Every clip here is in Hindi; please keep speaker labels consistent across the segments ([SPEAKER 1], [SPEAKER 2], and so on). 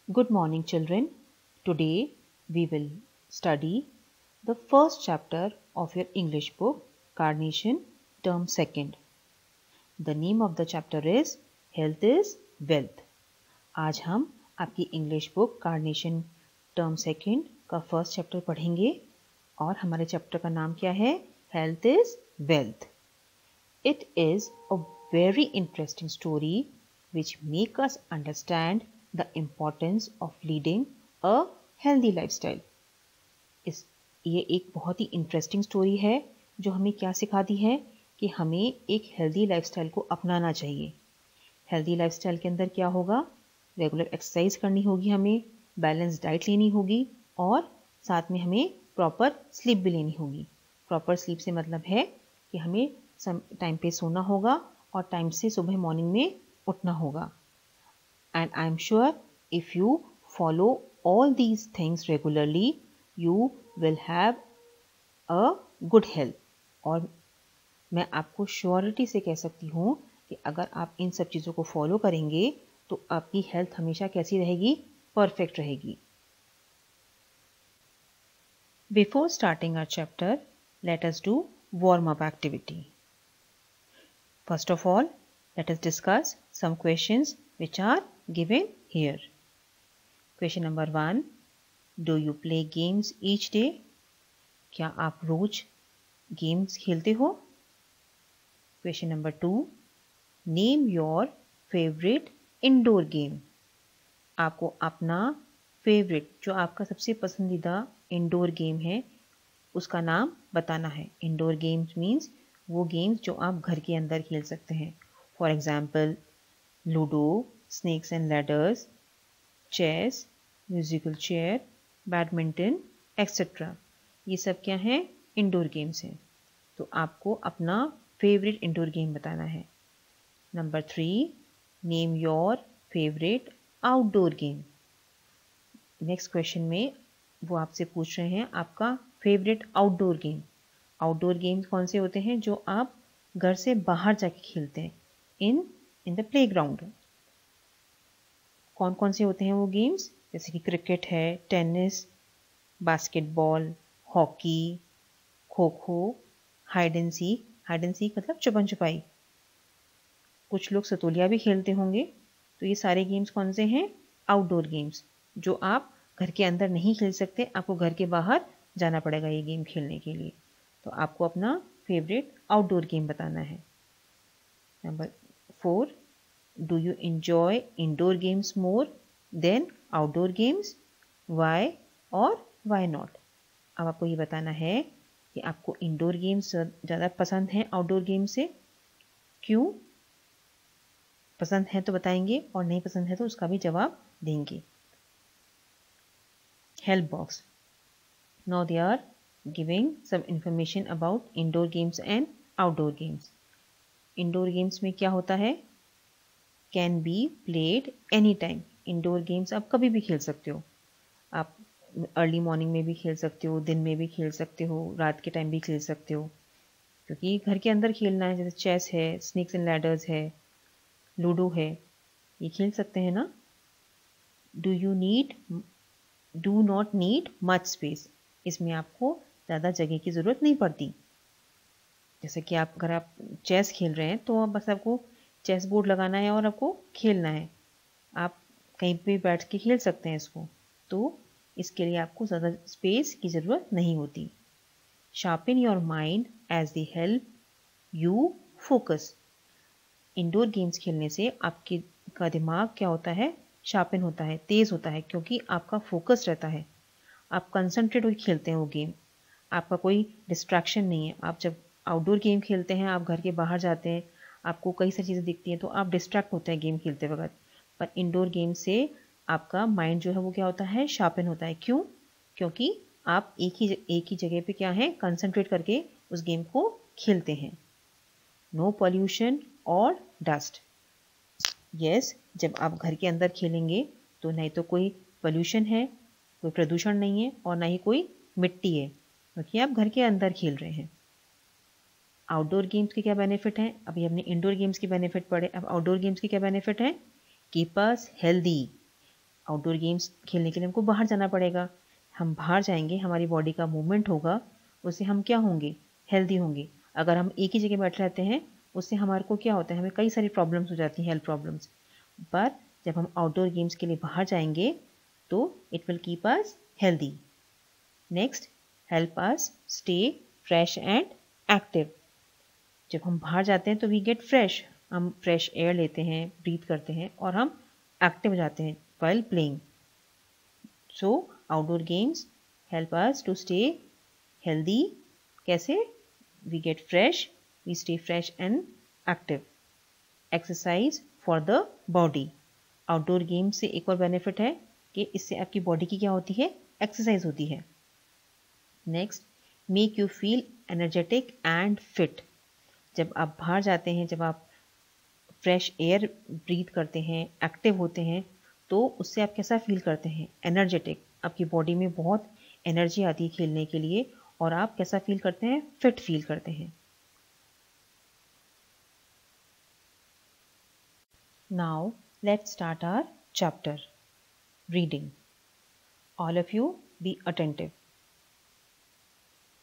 [SPEAKER 1] Good morning, children. Today we will study the first chapter of your English book, Carnation, Term 2nd. The name of the chapter is Health is Wealth. आज हम आपकी English book carnation term 2nd का फर्स्ट चैप्टर पढ़ेंगे और हमारे चैप्टर का नाम क्या है? Health is wealth. It is a very interesting story which make us understand the importance of leading a healthy lifestyle. ये एक बहुत ही इंटरेस्टिंग स्टोरी है जो हमें क्या सिखाती है कि हमें एक हेल्दी लाइफस्टाइल को अपनाना चाहिए. हेल्दी लाइफस्टाइल के अंदर क्या होगा? रेगुलर एक्सरसाइज करनी होगी, हमें बैलेंस डाइट लेनी होगी और साथ में हमें प्रॉपर स्लीप भी लेनी होगी. प्रॉपर स्लीप से मतलब है कि हमें टाइम पे सोना होगा और टाइम से सुबह मॉर्निंग में उठना होगा. And I'm sure if you follow all these things regularly, you will have a good health. और मैं आपको श्योरिटी से कह सकती हूँ कि अगर आप इन सब चीज़ों को फॉलो करेंगे तो आपकी हेल्थ हमेशा कैसी रहेगी? परफेक्ट रहेगी. Before starting our chapter, let us do warm-up activity. First of all, let us discuss some questions which are given here. Question number 1. Do you play games each day? क्या आप रोज गेम्स खेलते हो? Question number 2. Name your favorite indoor game. आपको अपना फेवरेट, जो आपका सबसे पसंदीदा इंडोर गेम है, उसका नाम बताना है. इंडोर गेम्स मीन्स वो गेम्स जो आप घर के अंदर खेल सकते हैं. For example ludo, snakes and ladders, chess, musical chair, badminton etcetera. ये सब क्या हैं? इंडोर गेम्स हैं. तो आपको अपना फेवरेट इंडोर गेम बताना है. Number 3. Name your favourite outdoor game. Next question में वो आपसे पूछ रहे हैं आपका favourite outdoor game. Outdoor games कौन से होते हैं? जो आप घर से बाहर जाके खेलते हैं, इन द प्लेग्राउंड. कौन कौन से होते हैं वो गेम्स? जैसे कि क्रिकेट है, tennis, basketball, hockey, kho kho, hide and seek. Hide and seek मतलब छुपन छुपाई. कुछ लोग सतोलिया भी खेलते होंगे. तो ये सारे गेम्स कौन से हैं? आउटडोर गेम्स, जो आप घर के अंदर नहीं खेल सकते, आपको घर के बाहर जाना पड़ेगा ये गेम खेलने के लिए. तो आपको अपना फेवरेट आउटडोर गेम बताना है. Number 4. Do you enjoy indoor games more than outdoor games? Why और वाई नॉट? अब आपको ये बताना है कि आपको इंडोर गेम्स ज़्यादा पसंद हैं आउटडोर गेम्स से. क्यों पसंद है तो बताएंगे और नहीं पसंद है तो उसका भी जवाब देंगे. Help box. Now they are giving some information about indoor games and outdoor games. Indoor games में क्या होता है? Can be played any time. Indoor games आप कभी भी खेल सकते हो. आप अर्ली मॉर्निंग में भी खेल सकते हो, दिन में भी खेल सकते हो, रात के टाइम भी खेल सकते हो, क्योंकि घर के अंदर खेलना है. जैसे चेस है, स्नेक्स एंड लैडर्स है, लूडो है, ये खेल सकते हैं ना. Do not need much space. इसमें आपको ज़्यादा जगह की ज़रूरत नहीं पड़ती. जैसे कि अगर आप चेस खेल रहे हैं तो बस आपको चेस बोर्ड लगाना है और आपको खेलना है. आप कहीं पे बैठ के खेल सकते हैं इसको. तो इसके लिए आपको ज़्यादा स्पेस की ज़रूरत नहीं होती. Sharpen your mind as they help you focus. Indoor games खेलने से आपके का दिमाग क्या होता है? शार्पन होता है, तेज़ होता है, क्योंकि आपका फोकस रहता है. आप कंसंट्रेट होकर खेलते हैं वो गेम. आपका कोई डिस्ट्रैक्शन नहीं है. आप जब आउटडोर गेम खेलते हैं, आप घर के बाहर जाते हैं, आपको कई सारी चीज़ें दिखती हैं तो आप डिस्ट्रैक्ट होते हैं गेम खेलते वक्त. पर इंडोर गेम से आपका माइंड जो है वो क्या होता है? शार्पन होता है. क्यों? क्योंकि आप एक ही जगह पे क्या है? कंसंट्रेट करके उस गेम को खेलते हैं. नो पॉल्यूशन और डस्ट. यस, जब आप घर के अंदर खेलेंगे तो नहीं तो कोई पोल्यूशन है, कोई प्रदूषण नहीं है और ना ही कोई मिट्टी है, क्योंकि आप घर के अंदर खेल रहे हैं. आउटडोर गेम्स के क्या बेनिफिट हैं? अभी हमने इंडोर गेम्स के बेनिफिट पढ़े, अब आउटडोर गेम्स के क्या बेनिफिट हैं? Keep us healthy. Outdoor games खेलने के लिए हमको बाहर जाना पड़ेगा। हम बाहर जाएंगे, हमारी बॉडी का मूवमेंट होगा, उससे हम क्या होंगे, हेल्दी होंगे। अगर हम एक ही जगह बैठे रहते हैं उससे हमारे को क्या होता है, हमें कई सारी प्रॉब्लम्स हो जाती हैं, हेल्थ प्रॉब्लम्स। पर जब हम आउटडोर गेम्स के लिए बाहर जाएंगे तो it will keep us healthy. Next, help us stay fresh and active. जब हम बाहर जाते हैं तो वी गेट फ्रेश, हम फ्रेश एयर लेते हैं, ब्रीथ करते हैं और हम एक्टिव हो जाते हैं while playing. So outdoor games help us to stay healthy. कैसे? We get fresh, we stay fresh and active. Exercise for the body. Outdoor game से एक और बेनिफिट है कि इससे आपकी बॉडी की क्या होती है, एक्सरसाइज होती है। Next, make you feel energetic and fit. जब आप बाहर जाते हैं, जब आप फ्रेश एयर ब्रीथ करते हैं, एक्टिव होते हैं, तो उससे आप कैसा फील करते हैं, एनर्जेटिक। आपकी बॉडी में बहुत एनर्जी आती है खेलने के लिए और आप कैसा फील करते हैं, फिट फील करते हैं। Now let's start our chapter reading. All of you be attentive.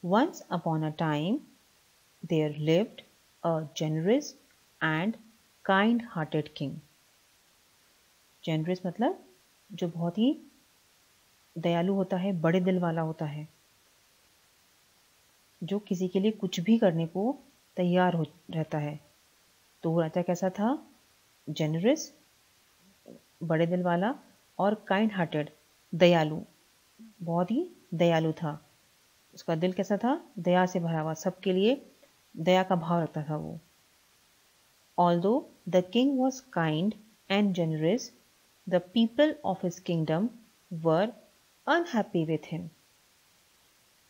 [SPEAKER 1] Once upon a time there lived a generous and kind hearted king. Generous मतलब जो बहुत ही दयालु होता है, बड़े दिल वाला होता है, जो किसी के लिए कुछ भी करने को तैयार हो रहता है। तो वो राजा कैसा था, जेनरस, बड़े दिल वाला, और काइंड हार्टेड, दयालु, बहुत ही दयालु था। उसका दिल कैसा था, दया से भरा हुआ, सबके लिए दया का भाव रखता था वो। Although the king was kind and generous, the people of his kingdom were unhappy with him.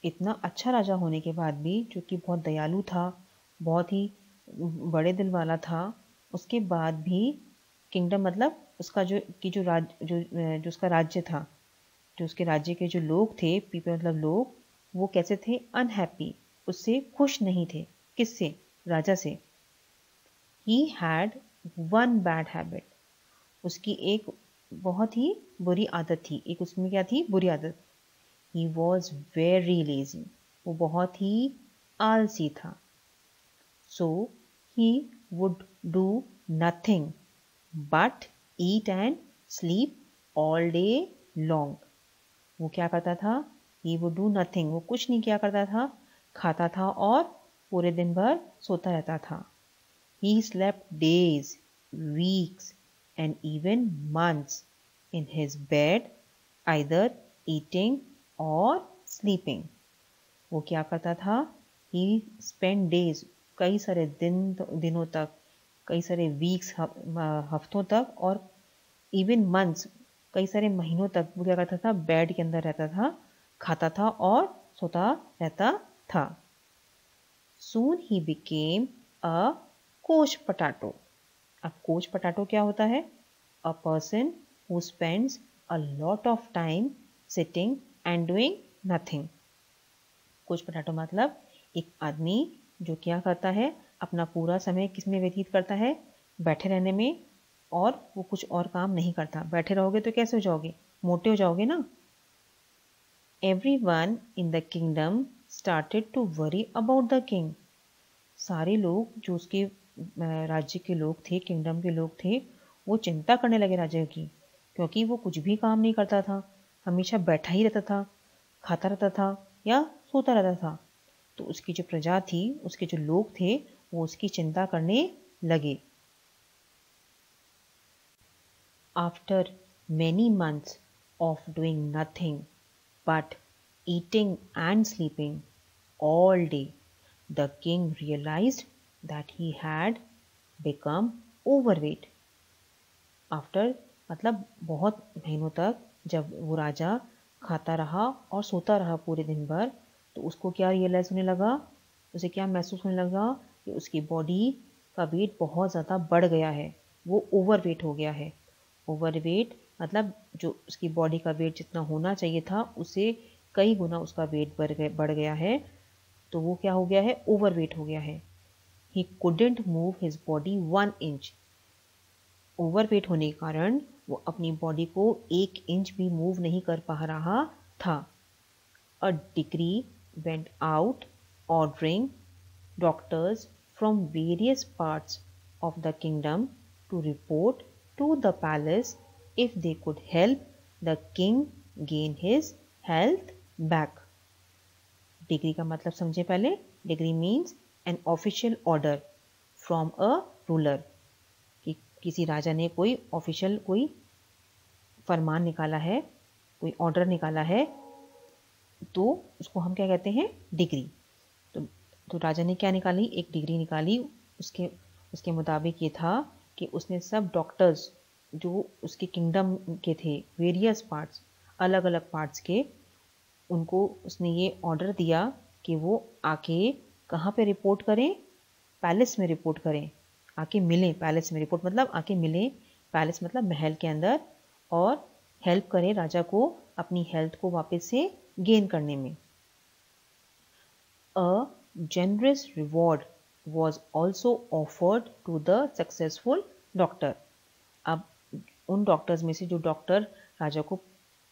[SPEAKER 1] इतना अच्छा राजा होने के बाद भी, जो कि बहुत दयालु था, बहुत ही बड़े दिल वाला था, उसके बाद भी किंगडम मतलब उसका जो उसका राज्य था, जो उसके राज्य के जो लोग थे, पीपल मतलब लोग, वो कैसे थे, अनहैप्पी, उससे खुश नहीं थे। किससे, राजा से। He had one bad habit, उसकी एक बहुत ही बुरी आदत थी। एक उसमें क्या थी, बुरी आदत। He was very lazy, वो बहुत ही आलसी था। So he would do nothing but eat and sleep all day long. वो क्या करता था, he would do nothing, वो कुछ नहीं किया करता था, खाता था और पूरे दिन भर सोता रहता था। He slept days, weeks and even months in his bed, either eating और sleeping. वो क्या करता था, he spent days, कई सारे दिनों तक, कई सारे वीक्स, हफ्तों तक, और इवन मंथ्स, कई सारे महीनों तक वो क्या करता था, बेड के अंदर रहता था, खाता था और सोता रहता था। Soon he became a couch potato. अब couch potato क्या होता है, a person who spends a lot of time sitting and doing nothing. couch potato मतलब एक आदमी जो क्या करता है, अपना पूरा समय किस में व्यतीत करता है, बैठे रहने में, और वो कुछ और काम नहीं करता। बैठे रहोगे तो कैसे हो जाओगे, मोटे हो जाओगे ना। Everyone in the kingdom started to worry about the king. सारे लोग जो उसके राज्य के लोग थे, किंगडम के लोग थे, वो चिंता करने लगे राजा की, क्योंकि वो कुछ भी काम नहीं करता था, हमेशा बैठा ही रहता था, खाता रहता था या सोता रहता था। तो उसकी जो प्रजा थी, उसके जो लोग थे, वो उसकी चिंता करने लगे। After many months of doing nothing but eating and sleeping all day, the king realized that he had become overweight. After मतलब बहुत महीनों तक जब वो राजा खाता रहा और सोता रहा पूरे दिन भर, तो उसको क्या रियलाइज़ होने लगा, उसे क्या महसूस होने लगा कि उसकी बॉडी का वेट बहुत ज़्यादा बढ़ गया है, वो ओवरवेट हो गया है। ओवरवेट मतलब जो उसकी बॉडी का वेट जितना होना चाहिए था, उससे कई गुना उसका वेट बढ़ गया है। तो वो क्या हो गया है, ओवरवेट हो गया है। ही couldn't move his body 1 inch. Overweight होने के कारण वो अपनी बॉडी को 1 इंच भी मूव नहीं कर पा रहा था। A decree went out ordering doctors from various parts of the kingdom to report to the palace if they could help the king gain his health back. Degree का मतलब समझे पहले। Degree means an official order from a ruler, कि किसी राजा ने कोई ऑफिशियल कोई फरमान निकाला है, कोई ऑर्डर निकाला है, तो उसको हम क्या कहते हैं, डिग्री। तो राजा ने क्या निकाली, एक डिग्री निकाली। उसके मुताबिक ये था कि उसने सब डॉक्टर्स जो उसके किंगडम के थे, वेरियस पार्ट्स, अलग अलग पार्ट्स के, उनको उसने ये ऑर्डर दिया कि वो आके कहाँ पे रिपोर्ट करें, पैलेस में रिपोर्ट करें, आके मिलें। पैलेस में रिपोर्ट मतलब आके मिलें, पैलेस मतलब महल के अंदर, और हेल्प करें राजा को अपनी हेल्थ को वापस से गेन करने में। अ generous reward was also offered to the successful doctor. अब उन डॉक्टर्स में से जो डॉक्टर राजा को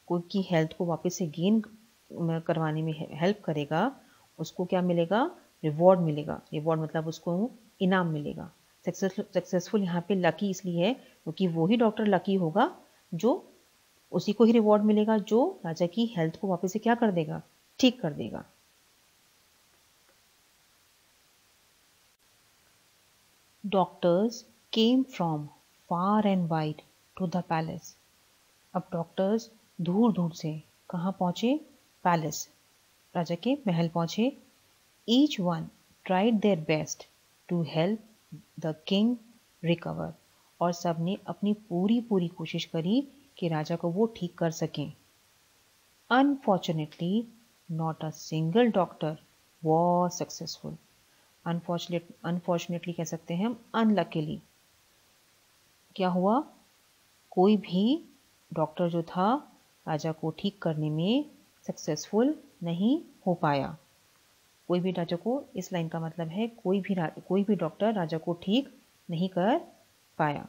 [SPEAKER 1] की हेल्थ को वापस से गेन करवाने में हेल्प करेगा, उसको क्या मिलेगा, रिवॉर्ड मिलेगा। रिवॉर्ड मतलब उसको इनाम मिलेगा। सक्सेसफुल यहाँ पे लकी इसलिए है क्योंकि वही डॉक्टर लकी होगा जो उसी को ही रिवॉर्ड मिलेगा जो राजा की हेल्थ को वापस से क्या कर देगा, ठीक कर देगा। Doctors came from far and wide to the palace. अब डॉक्टर्स दूर दूर से कहाँ पहुँचे, पैलेस, राजा के महल पहुँचे। Each one tried their best to help the king recover, और सब ने अपनी पूरी कोशिश करी कि राजा को वो ठीक कर सकें। Unfortunately not a single doctor was successful. Unfortunately कह सकते हैं हम, अनलकीली क्या हुआ, कोई भी डॉक्टर जो था राजा को ठीक करने में सक्सेसफुल नहीं हो पाया। कोई भी राजा को, इस लाइन का मतलब है कोई भी डॉक्टर राजा को ठीक नहीं कर पाया।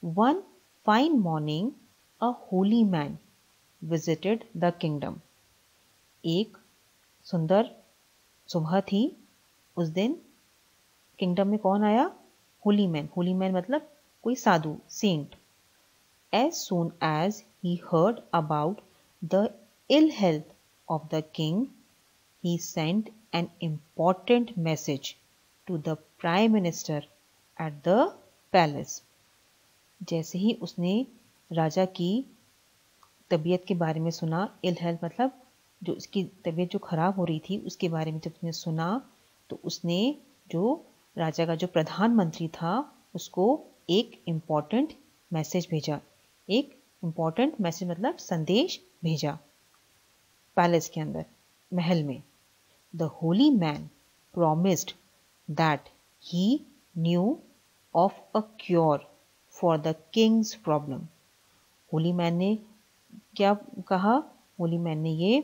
[SPEAKER 1] One fine morning a Holi man visited the kingdom. एक सुंदर सुबह थी, उस दिन किंगडम में कौन आया, होली मैन। होली मैन मतलब कोई साधु, Saint. As soon as he heard about the ill health of the king, he sent an important message to the prime minister at the palace. जैसे ही उसने राजा की तबीयत के बारे में सुना, इल हेल्थ मतलब जो उसकी तबीयत जो खराब हो रही थी उसके बारे में जब उसने सुना, तो उसने जो राजा का जो प्रधानमंत्री था उसको एक इम्पॉर्टेंट मैसेज भेजा। एक इम्पॉर्टेंट मैसेज मतलब संदेश भेजा पैलेस के अंदर, महल में। The holy man promised that he new of a cure for the Kings problem. Holi man ने क्या कहा, होली मैन ने ये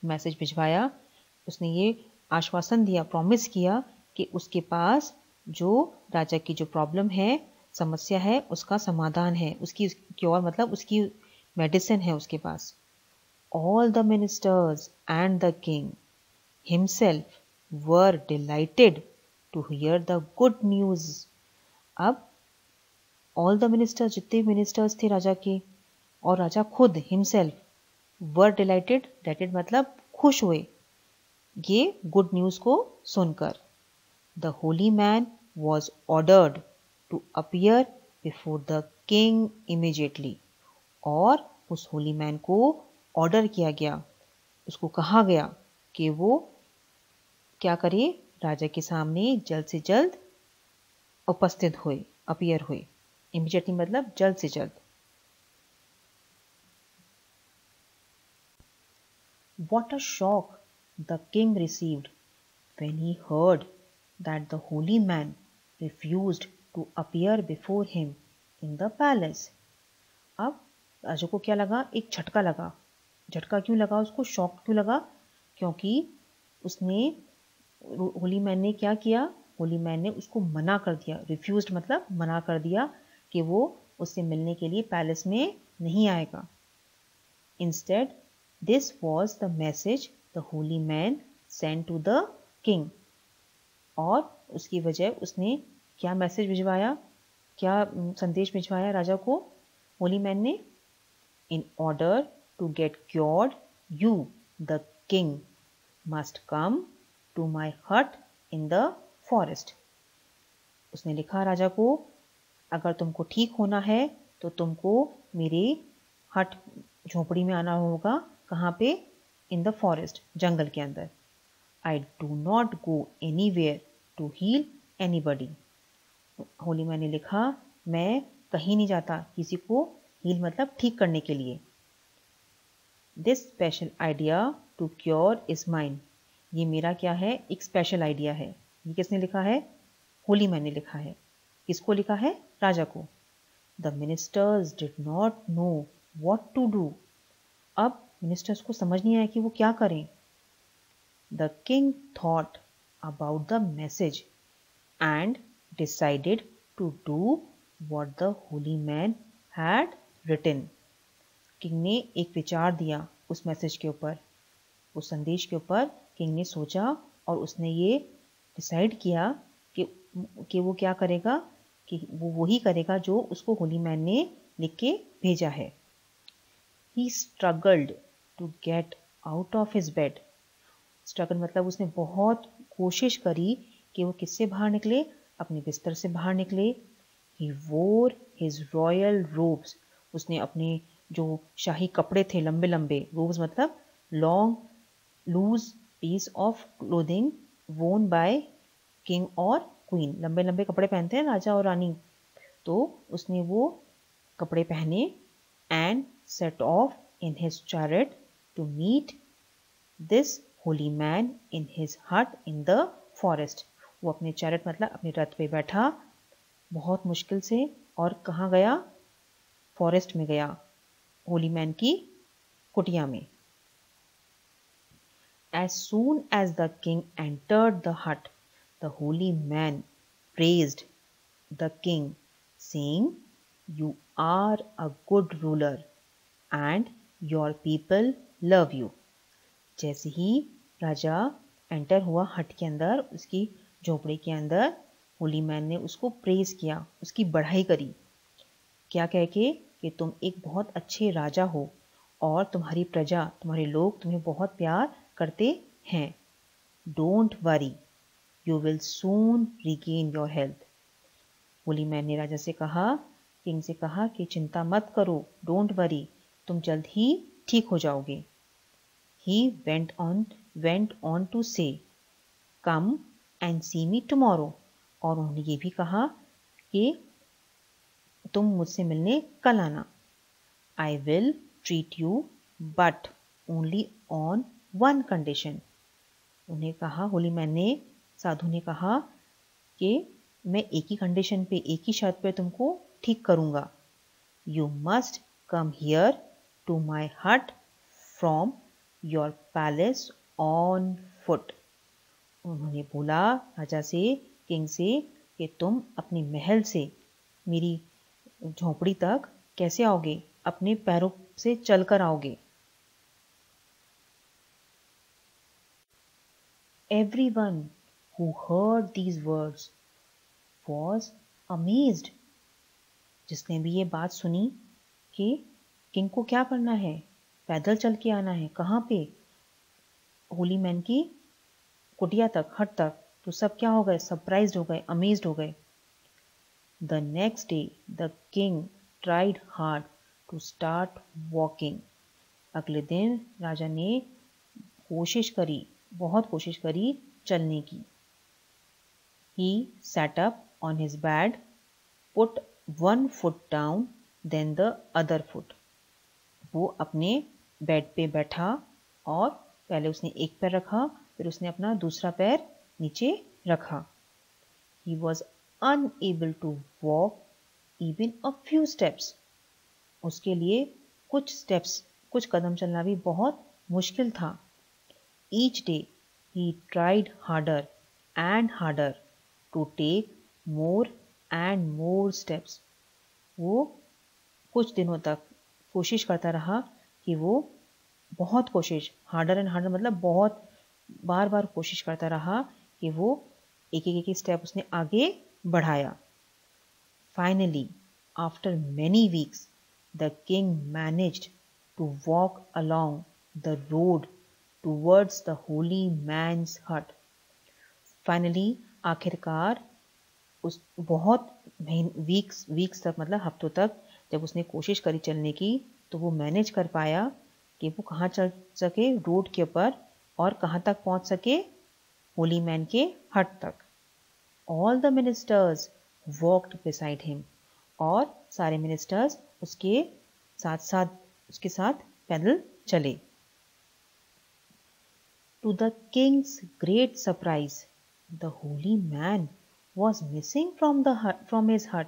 [SPEAKER 1] मैसेज भिजवाया, उसने ये आश्वासन दिया, प्रॉमिस किया कि उसके पास जो राजा की जो प्रॉब्लम है, समस्या है, उसका समाधान है, उसकी क्योर मतलब उसकी मेडिसिन है उसके पास। All the ministers and the king himself were delighted to hear the good news. अब ऑल द मिनिस्टर्स, जितने मिनिस्टर्स थे राजा के, और राजा खुद हिमसेल्फ, वर डिलाइटेड, डिलाइटेड मतलब खुश हुए ये गुड न्यूज को सुनकर। The holy man was ordered to appear before the king immediately. और उस होली मैन को ऑर्डर किया गया, उसको कहा गया कि वो क्या करे, राजा के सामने जल्द से जल्द उपस्थित हुए, अपीयर हुए। इमीडिएटली मतलब जल्द से जल्द। What a shock the king received when he heard that the holy man refused to appear before him in the palace. अब राजा को क्या लगा, एक झटका लगा। झटका क्यों लगा उसको, शॉक क्यों लगा, क्योंकि उसने, होली मैन ने क्या किया, होली मैन ने उसको मना कर दिया। रिफ्यूज्ड मतलब मना कर दिया कि वो उससे मिलने के लिए पैलेस में नहीं आएगा। Instead this was the message the holy man send to the king. और उसकी वजह उसने क्या मैसेज भिजवाया, क्या संदेश भिजवाया राजा को होली मैन ने? In order to get cured you the king must come to my hut in the forest. उसने लिखा राजा को, अगर तुमको ठीक होना है तो तुमको मेरे हट झोपड़ी में आना होगा। कहाँ पे? इन द फॉरेस्ट, जंगल के अंदर। I do not go anywhere to heal anybody. Holy man ने लिखा, मैं कहीं नहीं जाता किसी को हील मतलब ठीक करने के लिए। This special idea to cure is mine. ये मेरा क्या है? एक स्पेशल आइडिया है। ये किसने लिखा है? होली मैन ने लिखा है। किसको लिखा है? राजा को। The ministers did not know what to do. अब मिनिस्टर्स को समझ नहीं आया कि वो क्या करें। The king thought about the message and decided to do what the holy man had written. King ने एक विचार दिया उस मैसेज के ऊपर, उस संदेश के ऊपर। किंग ने सोचा और उसने ये डिसाइड किया कि वो क्या करेगा, कि वो वही करेगा जो उसको होली मैन ने लिख के भेजा है। He struggled to get out of his bed. Struggle मतलब उसने बहुत कोशिश करी कि वो किससे बाहर निकले? अपने बिस्तर से बाहर निकले। ही वोर हिज रॉयल रोब्स। उसने अपने जो शाही कपड़े थे, लंबे लंबे, रोब्स मतलब long loose piece of clothing worn by king और क्वीन। लंबे लंबे कपड़े पहनते हैं राजा और रानी, तो उसने वो कपड़े पहने। And set off in his chariot to meet this holy man in his hut in the forest. वो अपने चैरेट मतलब अपने रथ पे बैठा बहुत मुश्किल से, और कहाँ गया? फॉरेस्ट में गया, होली मैन की कुटिया में। As soon as the king entered the hut, the holy man praised the king, saying, "You are a good ruler, and your people love you." जैसे ही राजा एंटर हुआ हट के अंदर, उसकी झोपड़ी के अंदर, होली मैन ने उसको प्रेज किया, उसकी बढ़ाई करी। क्या कह के? कि तुम एक बहुत अच्छे राजा हो और तुम्हारी प्रजा, तुम्हारे लोग तुम्हें बहुत प्यार करते हैं। Don't worry, you will soon regain your health. Holi man ने राजा से कहा, किंग से कहा कि चिंता मत करो, डोंट वरी, तुम जल्द ही ठीक हो जाओगे। ही वेंट ऑन टू से, come and C me tomorrow. और उन्होंने ये भी कहा कि तुम मुझसे मिलने कल आना। I will treat you but only on one condition. उन्हें कहा, होली मैन ने, साधु ने कहा कि मैं एक ही कंडीशन पे, एक ही शर्त पे तुमको ठीक करूंगा। You must come here to my hut from your palace on foot. उन्होंने बोला राजा से, किंग से, कि तुम अपने महल से मेरी झोपड़ी तक कैसे आओगे? अपने पैरों से चलकर आओगे। Everyone who heard these words was amazed. जिसने भी ये बात सुनी कि किंग को क्या करना है, पैदल चल के आना है, कहाँ पे? होली मैन की कुटिया तक, हट तक। तो सब क्या हो गए? सरप्राइज्ड हो गए, अमेज्ड हो गए। The next day the king tried hard to start walking. अगले दिन राजा ने कोशिश करी, बहुत कोशिश करी चलने की। He sat up on his bed, put one foot down, then the other foot. वो अपने बेड पे बैठा और पहले उसने एक पैर रखा, फिर उसने अपना दूसरा पैर नीचे रखा। He was unable to walk even a few steps. उसके लिए कुछ स्टेप्स, कुछ कदम चलना भी बहुत मुश्किल था। Each day he tried harder and harder to take more and more steps. वो कुछ दिनों तक कोशिश करता रहा कि वो बहुत कोशिश, हार्डर एंड हार्डर मतलब बहुत बार बार कोशिश करता रहा कि वो एक एक स्टेप उसने आगे बढ़ाया. Finally after many weeks the king managed to walk along the road towards the holy man's hut. Finally आखिरकार उस बहुत वीक्स तक मतलब हफ्तों तक जब उसने कोशिश करी चलने की तो वो मैनेज कर पाया कि वो कहाँ चल सके रोड के ऊपर और कहाँ तक पहुँच सके होली मैन के हट तक. All the ministers walked beside him और सारे मिनिस्टर्स उसके साथ पैदल चले. To the king's great surprise the holy man was missing from his hut.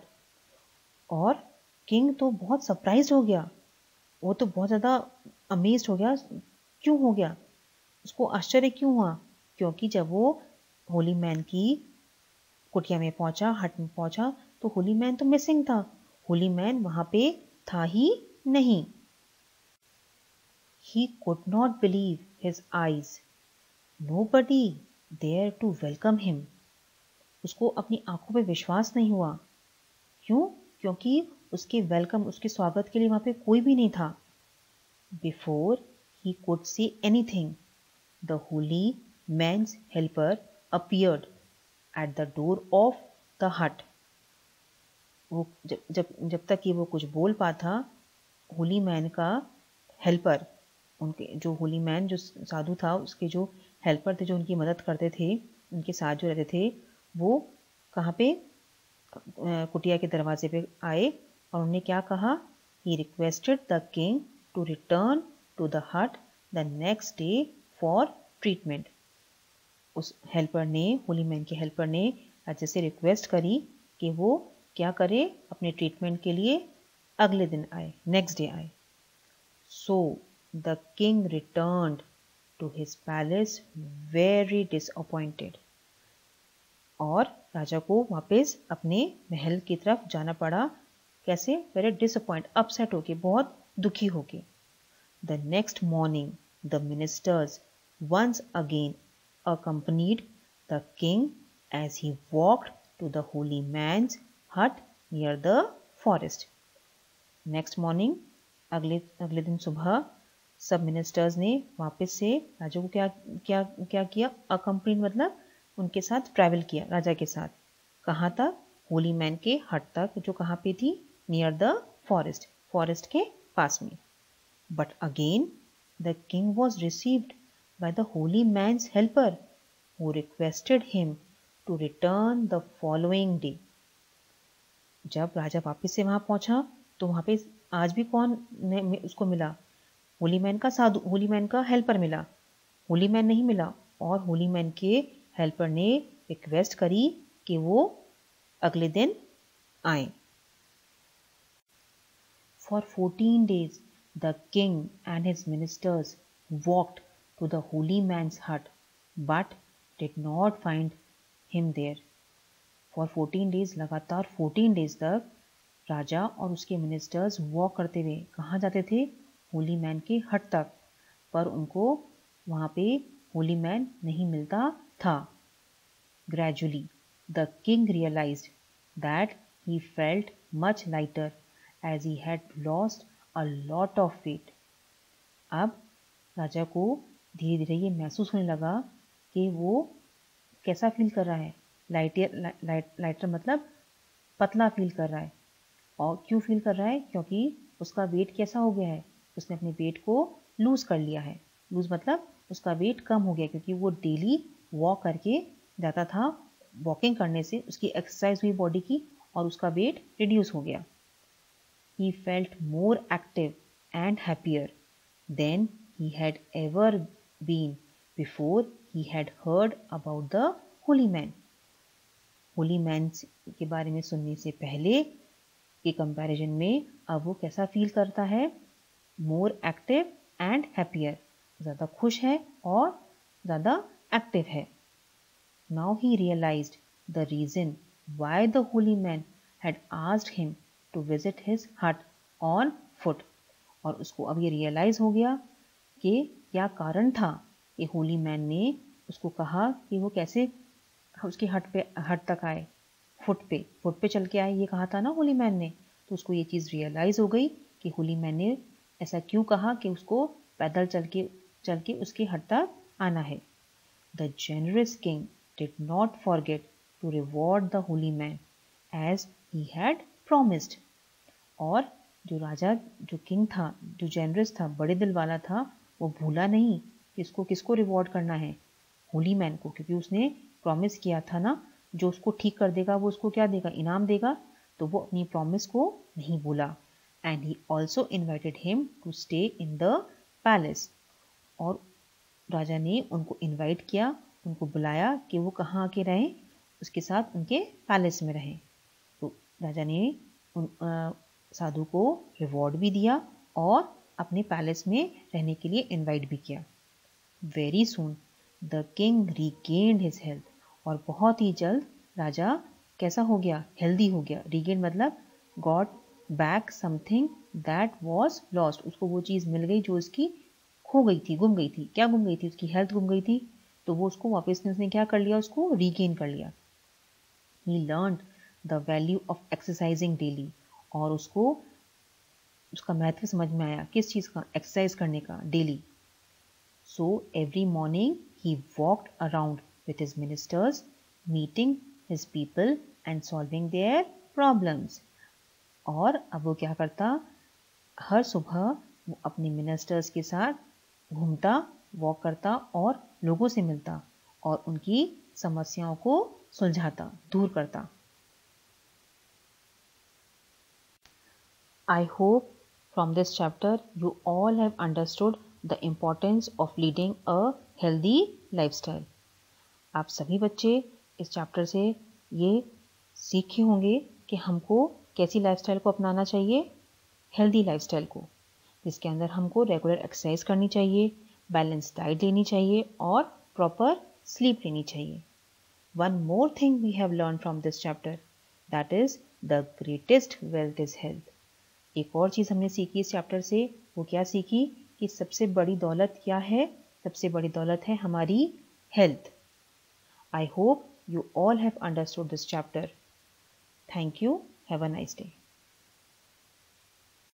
[SPEAKER 1] और किंग तो बहुत सरप्राइज हो गया, वो तो बहुत ज़्यादा अमेज्ड हो गया. क्यों हो गया, उसको आश्चर्य क्यों हुआ? क्योंकि जब वो होली मैन की कुटिया में पहुंचा, हट में पहुंचा, तो होली मैन तो मिसिंग था. होली मैन वहां पे था ही नहीं. He could not believe his eyes. Nobody dared to welcome him. उसको अपनी आंखों पे विश्वास नहीं हुआ. क्यों? क्योंकि उसके स्वागत के लिए वहां पे कोई भी नहीं था. Before he could see anything the holy man's helper appeared at the door of the hut. वो जब तक कि वो कुछ बोल पाता, होली मैन का हेल्पर, उनके जो होली मैन जो साधु था उसके जो हेल्पर थे जो उनकी मदद करते थे, उनके साथ जो रहते थे, वो कहाँ पे कुटिया के दरवाजे पे आए और उन्होंने क्या कहा? He requested the king to return to the hut the next day for treatment. उस हेल्पर ने, होली मैन के हेल्पर ने राजा से रिक्वेस्ट करी कि वो क्या करे, अपने ट्रीटमेंट के लिए अगले दिन आए, नेक्स्ट डे आए. So the king returned to his palace very disappointed. और राजा को वापस अपने महल की तरफ जाना पड़ा. कैसे? वेरी डिसअपॉइंट, अपसेट होके, बहुत दुखी होके. The next morning the ministers once again accompanied the king as he walked to the holy man's hut near the forest. Next morning, अगले दिन सुबह सब मिनिस्टर्स ने वापस से राजा को क्या किया? अकम्पनीड मतलब उनके साथ ट्रैवल किया, राजा के साथ. कहाँ तक? होली मैन के हट तक, जो कहाँ पे थी? नियर द फॉरेस्ट, फॉरेस्ट के पास में. But again the king was received by the holy man's helper who requested him to return the following day. जब राजा वापस से वहां पहुंचा तो वहां पे आज भी कौन उसको मिला? होली मैन का साधु, होली मैन का हेल्पर मिला. होली मैन नहीं मिला. और होली मैन के हेल्पर ने रिक्वेस्ट करी कि वो अगले दिन आए. For 14 days the king and his ministers walked to the holy man's hut but did not find him there. For 14 days, लगातार 14 days तक राजा और उसके मिनिस्टर्स वॉक करते हुए कहाँ जाते थे? होली मैन के हट तक. पर उनको वहाँ पे होली मैन नहीं मिलता था. Gradually, the king realized that he felt much lighter as he had lost a lot of weight. अब राजा को धीरे धीरे ये महसूस होने लगा कि वो कैसा फील कर रहा है? लाइटर मतलब पतला फील कर रहा है. और क्यों फील कर रहा है? क्योंकि उसका वेट कैसा हो गया है? उसने अपने वेट को लूज कर लिया है. लूज मतलब उसका वेट कम हो गया, क्योंकि वो डेली वॉक करके जाता था. वॉकिंग करने से उसकी एक्सरसाइज हुई बॉडी की और उसका वेट रिड्यूस हो गया. He felt more active and happier than he had ever been before he had heard about the holy man. Holy man के बारे में सुनने से पहले के कंपैरिजन में अब वो कैसा फील करता है? मोर एक्टिव एंड हैप्पियर, ज़्यादा खुश है और ज़्यादा एक्टिव है. Now he realized the reason why the holy man had asked him to visit his hut on foot. और उसको अब ये रियलाइज़ हो गया कि क्या कारण था कि होली मैन ने उसको कहा कि वो कैसे उसके हट तक आए, फुट पे चल के आए, ये कहा था ना होली मैन ने। तो उसको ये चीज़ रियलाइज़ हो गई कि होली मैन ने ऐसा क्यों कहा कि उसको पैदल चल के उसके हट तक आना है। The generous king did not forget to reward the holy man as he had promised. और जो राजा, जो किंग था, जो जेनरस था, बड़े दिल वाला था, वो भूला नहीं कि इसको किसको रिवॉर्ड करना है, होली मैन को, क्योंकि उसने प्रॉमिस किया था ना, जो उसको ठीक कर देगा वो उसको क्या देगा, इनाम देगा। तो वो अपनी प्रॉमिस को नहीं भूला। And he also invited him to stay in the palace. और राजा ने उनको इनवाइट किया, उनको बुलाया कि वो कहाँ आके रहें, उसके साथ उनके पैलेस में रहें। तो राजा ने उन साधु को रिवॉर्ड भी दिया और अपने पैलेस में रहने के लिए इनवाइट भी किया। Very soon the king regained his health. और बहुत ही जल्द राजा कैसा हो गया, हेल्दी हो गया। रीगेन मतलब got back something that was lost. उसको वो चीज़ मिल गई जो उसकी खो गई थी, गुम गई थी। क्या गुम गई थी, उसकी हेल्थ गुम गई थी। तो वो उसको वापस उसने क्या कर लिया, उसको रीगेन कर लिया। He learn the value of exercising daily. और उसको उसका महत्व समझ में आया, किस चीज़ का, एक्सरसाइज करने का, daily. So every morning he walked around with his ministers, meeting his people and solving their problems. और अब वो क्या करता, हर सुबह वो अपने मिनिस्टर्स के साथ घूमता, वॉक करता और लोगों से मिलता और उनकी समस्याओं को सुलझाता, दूर करता। I hope from this chapter you all have understood the importance of leading a healthy lifestyle. आप सभी बच्चे इस चैप्टर से ये सीखे होंगे कि हमको कैसी लाइफस्टाइल को अपनाना चाहिए, हेल्दी लाइफस्टाइल को, जिसके अंदर हमको रेगुलर एक्सरसाइज करनी चाहिए, बैलेंस डाइट लेनी चाहिए और प्रॉपर स्लीप लेनी चाहिए। One more thing we have learn from this chapter, that is the greatest wealth is health. एक और चीज़ हमने सीखी इस चैप्टर से, वो क्या सीखी कि सबसे बड़ी दौलत क्या है, सबसे बड़ी दौलत है हमारी health. I hope you all have understood this chapter. Thank you. Have a nice day.